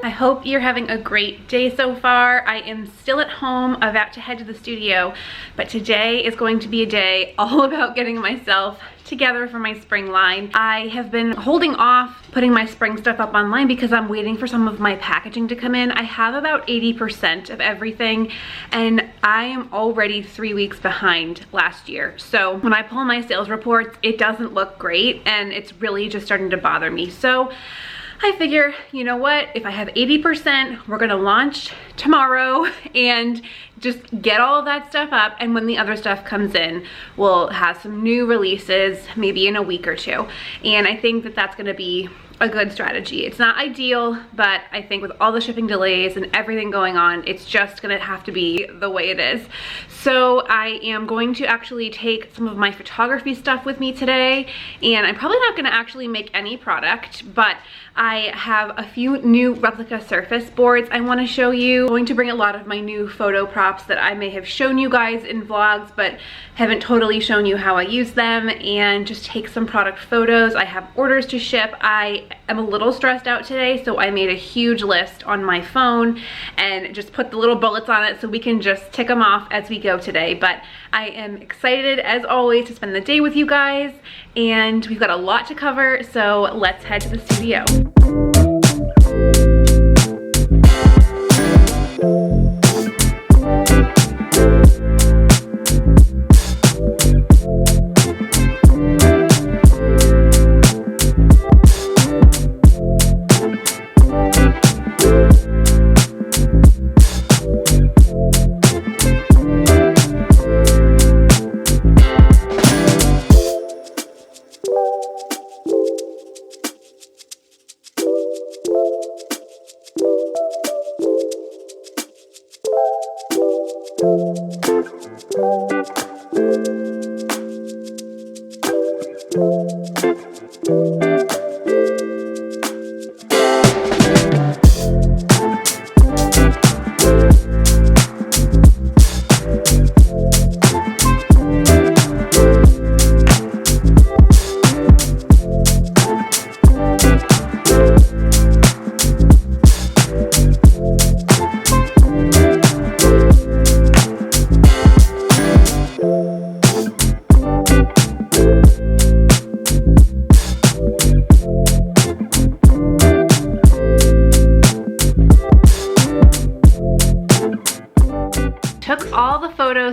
I hope you're having a great day so far. I am still at home, about to head to the studio, but today is going to be a day all about getting myself together for my spring line. I have been holding off putting my spring stuff up online because I'm waiting for some of my packaging to come in. I have about 80% of everything and I am already 3 weeks behind last year. So when I pull my sales reports, it doesn't look great and it's really just starting to bother me. So I figure, you know what, if I have 80%, we're gonna launch tomorrow and just get all of that stuff up, and when the other stuff comes in, we'll have some new releases maybe in a week or two. And I think that that's gonna be a good strategy. It's not ideal, but I think with all the shipping delays and everything going on, it's just gonna have to be the way it is. So I am going to actually take some of my photography stuff with me today, and I'm probably not gonna actually make any product, but I have a few new Replica surface boards I wanna show you. I'm going to bring a lot of my new photo props that I may have shown you guys in vlogs, but haven't totally shown you how I use them, and just take some product photos. I have orders to ship. I am a little stressed out today, so I made a huge list on my phone and just put the little bullets on it so we can just tick them off as we go today. But I am excited as always to spend the day with you guys, and we've got a lot to cover, so let's head to the studio.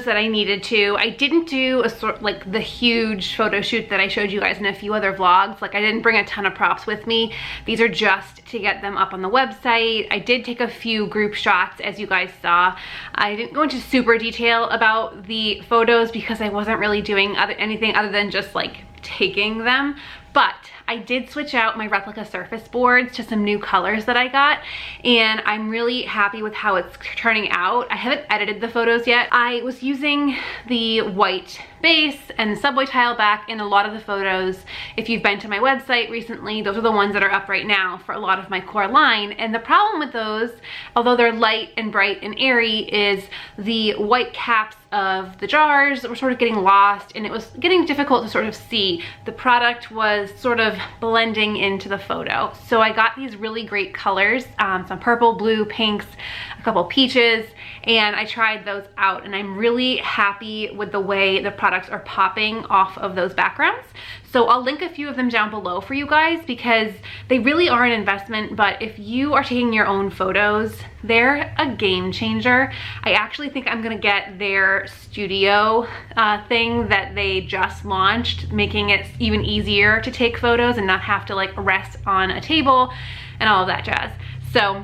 That I needed to. I didn't do a sort like the huge photo shoot that I showed you guys in a few other vlogs. Like I didn't bring a ton of props with me. These are just to get them up on the website. I did take a few group shots as you guys saw. I didn't go into super detail about the photos because I wasn't really doing anything other than just like taking them. But I did switch out my Replica surface boards to some new colors that I got, and I'm really happy with how it's turning out. I haven't edited the photos yet. I was using the white base and the subway tile back in a lot of the photos. If you've been to my website recently, those are the ones that are up right now for a lot of my core line. And the problem with those, although they're light and bright and airy, is the white caps of the jars were sort of getting lost, and it was getting difficult to sort of see. The product was sort of blending into the photo. So I got these really great colors, some purple, blue, pinks, a couple peaches, and I tried those out, and I'm really happy with the way the products are popping off of those backgrounds. So I'll link a few of them down below for you guys because they really are an investment, but if you are taking your own photos, they're a game changer. I actually think I'm gonna get their studio thing that they just launched, making it even easier to take photos and not have to like rest on a table and all of that jazz. So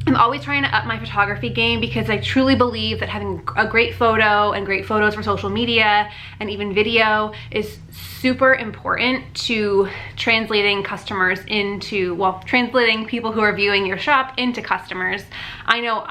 I'm always trying to up my photography game because I truly believe that having a great photo and great photos for social media and even video is super important to translating customers into, well, translating people who are viewing your shop into customers. I know if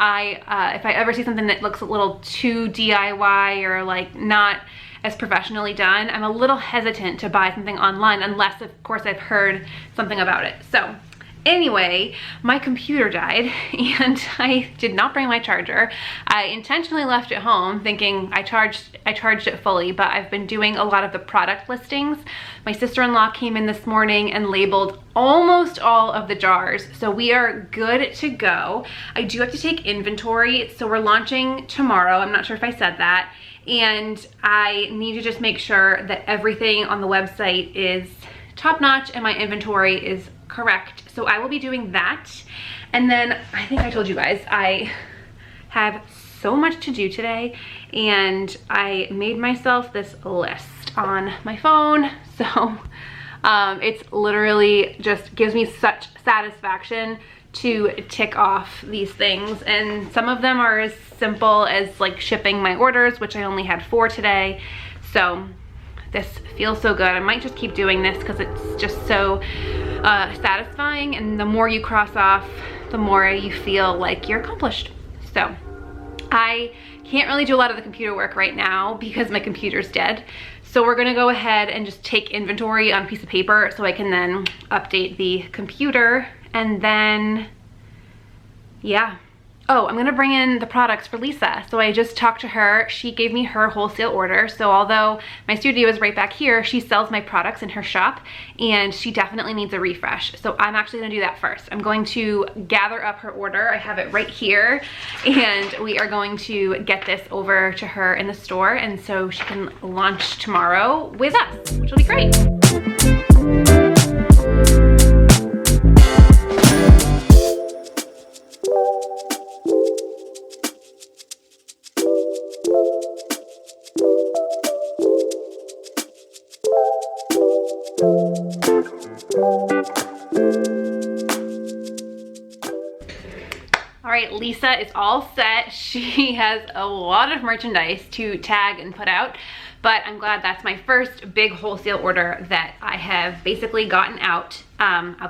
I ever see something that looks a little too DIY or like not as professionally done, I'm a little hesitant to buy something online unless, of course, I've heard something about it. So anyway, my computer died and I did not bring my charger. I intentionally left it home thinking I charged it fully, but I've been doing a lot of the product listings. My sister-in-law came in this morning and labeled almost all of the jars, so we are good to go. I do have to take inventory, so we're launching tomorrow. I'm not sure if I said that. And I need to just make sure that everything on the website is top-notch and my inventory is correct. So I will be doing that. And then I think I told you guys, I have so much to do today and I made myself this list on my phone. So it's literally just gives me such satisfaction to tick off these things. And some of them are as simple as like shipping my orders, which I only had 4 today. So this feels so good. I might just keep doing this because it's just so satisfying, and the more you cross off, the more you feel like you're accomplished. So I can't really do a lot of the computer work right now because my computer's dead. So we're gonna go ahead and just take inventory on a piece of paper so I can then update the computer, and then, yeah. Oh, I'm gonna bring in the products for Lisa. So I just talked to her. She gave me her wholesale order. So although my studio is right back here, she sells my products in her shop and she definitely needs a refresh. So I'm actually gonna do that first. I'm going to gather up her order. I have it right here and we are going to get this over to her in the store, and so she can launch tomorrow with us, which will be great. All right, Lisa is all set. She has a lot of merchandise to tag and put out, but I'm glad that's my first big wholesale order that I have basically gotten out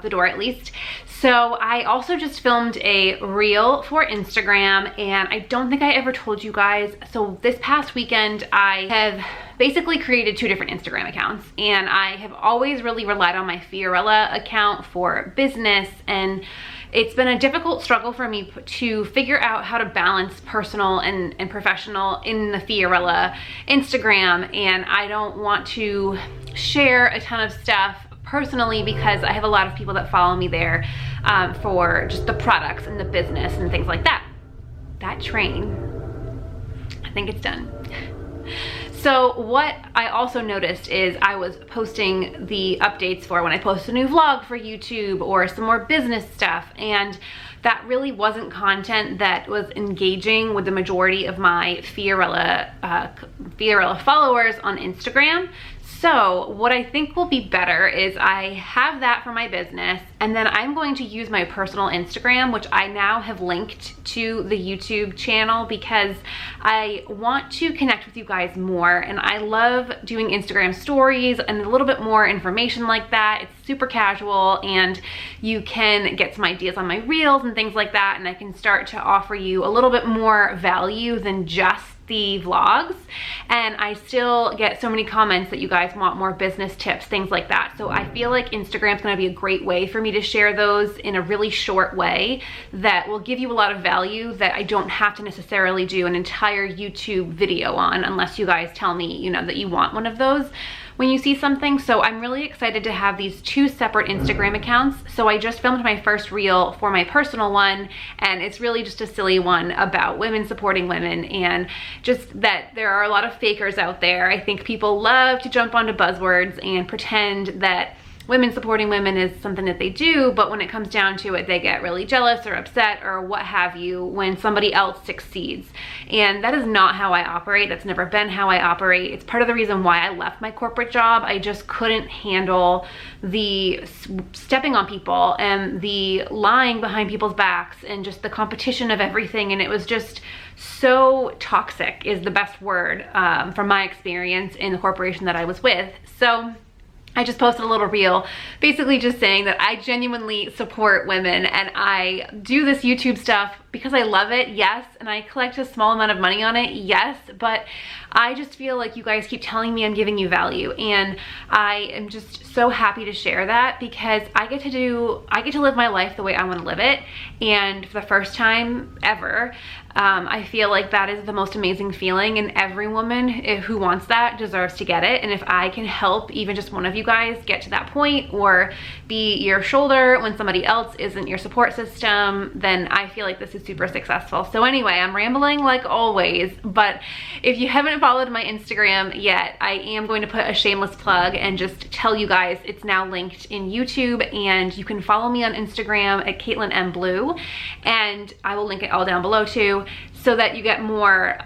the door at least. So I also just filmed a reel for Instagram, and I don't think I ever told you guys. So this past weekend, I have basically created 2 different Instagram accounts, and I have always really relied on my Fiorella account for business, and it's been a difficult struggle for me to figure out how to balance personal and professional in the Fiorella Instagram, and I don't want to share a ton of stuff personally because I have a lot of people that follow me there for just the products and the business and things like that. That train, I think it's done. So what I also noticed is I was posting the updates for when I post a new vlog for YouTube or some more business stuff, and that really wasn't content that was engaging with the majority of my Fiorella followers on Instagram. So what I think will be better is I have that for my business, and then I'm going to use my personal Instagram, which I now have linked to the YouTube channel because I want to connect with you guys more, and I love doing Instagram stories and a little bit more information like that. It's super casual, and you can get some ideas on my reels and things like that, and I can start to offer you a little bit more value than just the vlogs. And I still get so many comments that you guys want more business tips, things like that. So I feel like Instagram's gonna be a great way for me to share those in a really short way that will give you a lot of value that I don't have to necessarily do an entire YouTube video on, unless you guys tell me, you know, that you want one of those when you see something. So I'm really excited to have these 2 separate Instagram accounts. So I just filmed my first reel for my personal one, and it's really just a silly one about women supporting women, and just that there are a lot of fakers out there. I think people love to jump onto buzzwords and pretend that women supporting women is something that they do, but when it comes down to it, they get really jealous or upset or what have you when somebody else succeeds. And that is not how I operate. That's never been how I operate. It's part of the reason why I left my corporate job. I just couldn't handle the stepping on people and the lying behind people's backs and just the competition of everything. And it was just so toxic is the best word from my experience in the corporation that I was with. So I just posted a little reel basically just saying that I genuinely support women and I do this YouTube stuff because I love it, yes, and I collect a small amount of money on it, yes, but I just feel like you guys keep telling me I'm giving you value, and I am just so happy to share that because I get to live my life the way I want to live it. And for the first time ever, I feel like that is the most amazing feeling, and every woman who wants that deserves to get it. And if I can help even just one of you guys get to that point or be your shoulder when somebody else isn't your support system, then I feel like this is super successful. So anyway, I'm rambling like always, but if you haven't followed my Instagram yet, I am going to put a shameless plug and just tell you guys it's now linked in YouTube, and you can follow me on Instagram at Caitlin M. Blue, and I will link it all down below too, so that you get more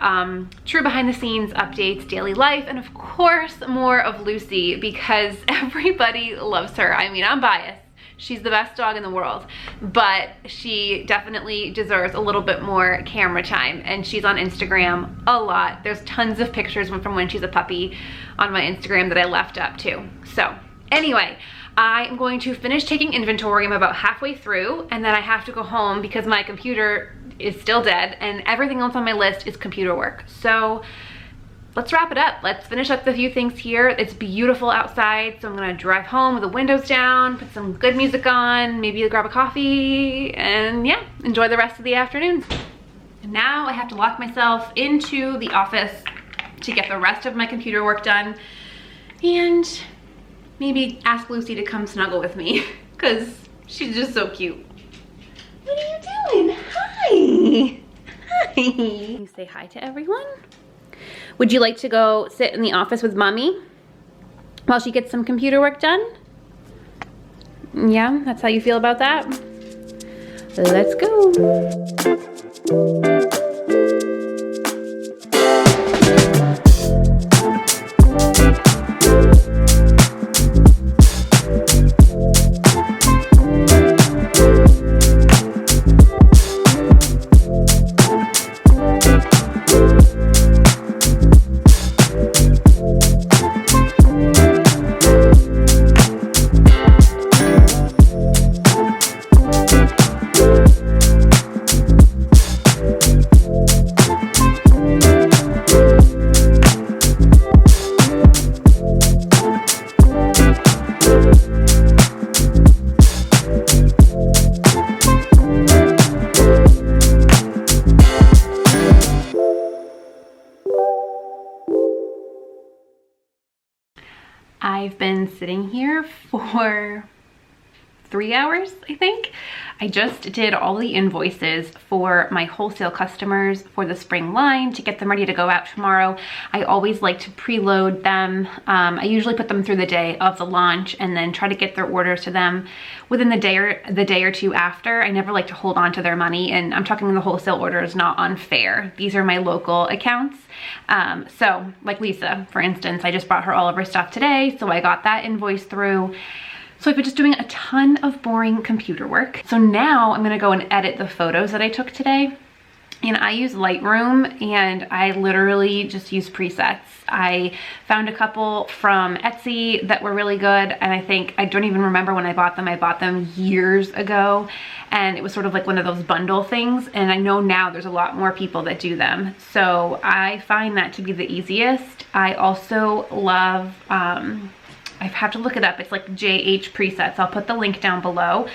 true behind the scenes updates, daily life, and of course more of Lucy because everybody loves her. I mean, I'm biased. She's the best dog in the world, but she definitely deserves a little bit more camera time, and she's on Instagram a lot. There's tons of pictures from when she's a puppy on my Instagram that I left up too. So anyway, I am going to finish taking inventory. I'm about halfway through, and then I have to go home because my computer is still dead and everything else on my list is computer work. So let's wrap it up. Let's finish up the few things here. It's beautiful outside, so I'm gonna drive home with the windows down, put some good music on, maybe grab a coffee, and yeah, enjoy the rest of the afternoon. And now I have to lock myself into the office to get the rest of my computer work done and maybe ask Lucy to come snuggle with me because she's just so cute. What are you doing? Hi. Hi. Can you say hi to everyone? Would you like to go sit in the office with Mommy while she gets some computer work done? Yeah, that's how you feel about that? Let's go. I've been sitting here for 3 hours, I think. I just did all the invoices for my wholesale customers for the spring line to get them ready to go out tomorrow. I always like to preload them. I usually put them through the day of the launch and then try to get their orders to them within the day or two after. I never like to hold on to their money, and I'm talking the wholesale orders, not on Fair. These are my local accounts. So like Lisa, for instance, I just brought her all of her stuff today, so I got that invoice through. So I've been just doing a ton of boring computer work. So now I'm gonna go and edit the photos that I took today. And I use Lightroom, and I literally just use presets. I found a couple from Etsy that were really good, and I don't even remember when I bought them. I bought them years ago, and it was sort of like one of those bundle things, and I know now there's a lot more people that do them. So I find that to be the easiest. I also love, I have to look it up. It's like JH Presets. I'll put the link down below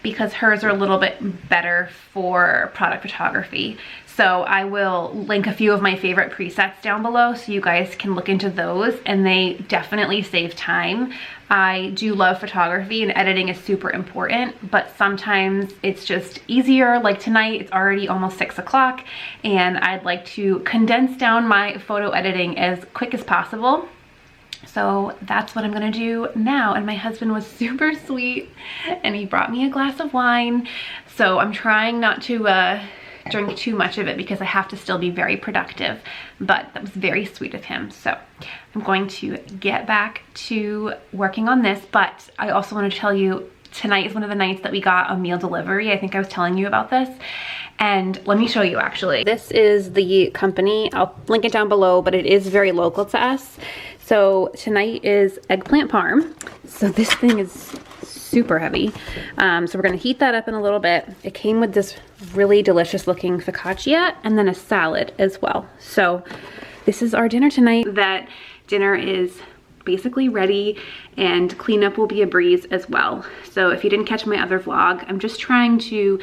because hers are a little bit better for product photography. So I will link a few of my favorite presets down below so you guys can look into those, and they definitely save time. I do love photography and editing is super important, but sometimes it's just easier. Like tonight, it's already almost 6 o'clock and I'd like to condense down my photo editing as quick as possible. So that's what I'm gonna do now. And my husband was super sweet and he brought me a glass of wine. So I'm trying not to drink too much of it because I have to still be very productive, but that was very sweet of him. So I'm going to get back to working on this, but I also want to tell you, tonight is one of the nights that we got a meal delivery. I think I was telling you about this. And let me show you actually. This is the company. I'll link it down below, but it is very local to us. So tonight is eggplant parm. So this thing is super heavy. So we're gonna heat that up in a little bit. It came with this really delicious looking focaccia and then a salad as well. So this is our dinner tonight. That dinner is basically ready and cleanup will be a breeze as well. So if you didn't catch my other vlog, I'm just trying to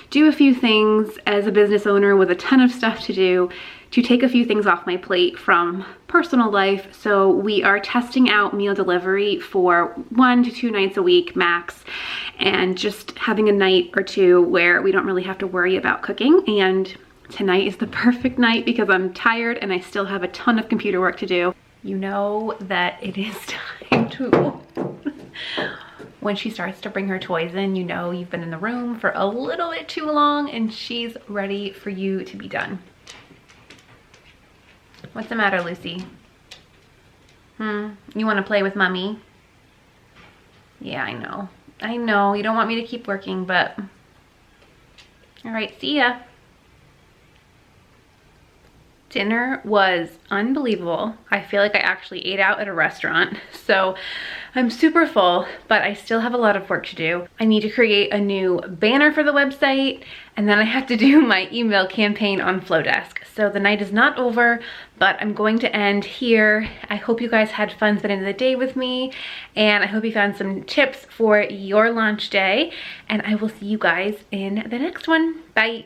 do a few things as a business owner with a ton of stuff to do, to take a few things off my plate from personal life. So we are testing out meal delivery for 1 to 2 nights a week max, and just having a night or two where we don't really have to worry about cooking. And tonight is the perfect night because I'm tired and I still have a ton of computer work to do. You know that it is time to when she starts to bring her toys in, you know you've been in the room for a little bit too long and she's ready for you to be done. What's the matter, Lucy? You want to play with mommy? Yeah, I know. I know, you don't want me to keep working, but all right, see ya. Dinner was unbelievable. I feel like I actually ate out at a restaurant. So I'm super full, but I still have a lot of work to do. I need to create a new banner for the website, and then I have to do my email campaign on Flowdesk. So the night is not over, but I'm going to end here. I hope you guys had fun spending the day with me, and I hope you found some tips for your launch day, and I will see you guys in the next one. Bye.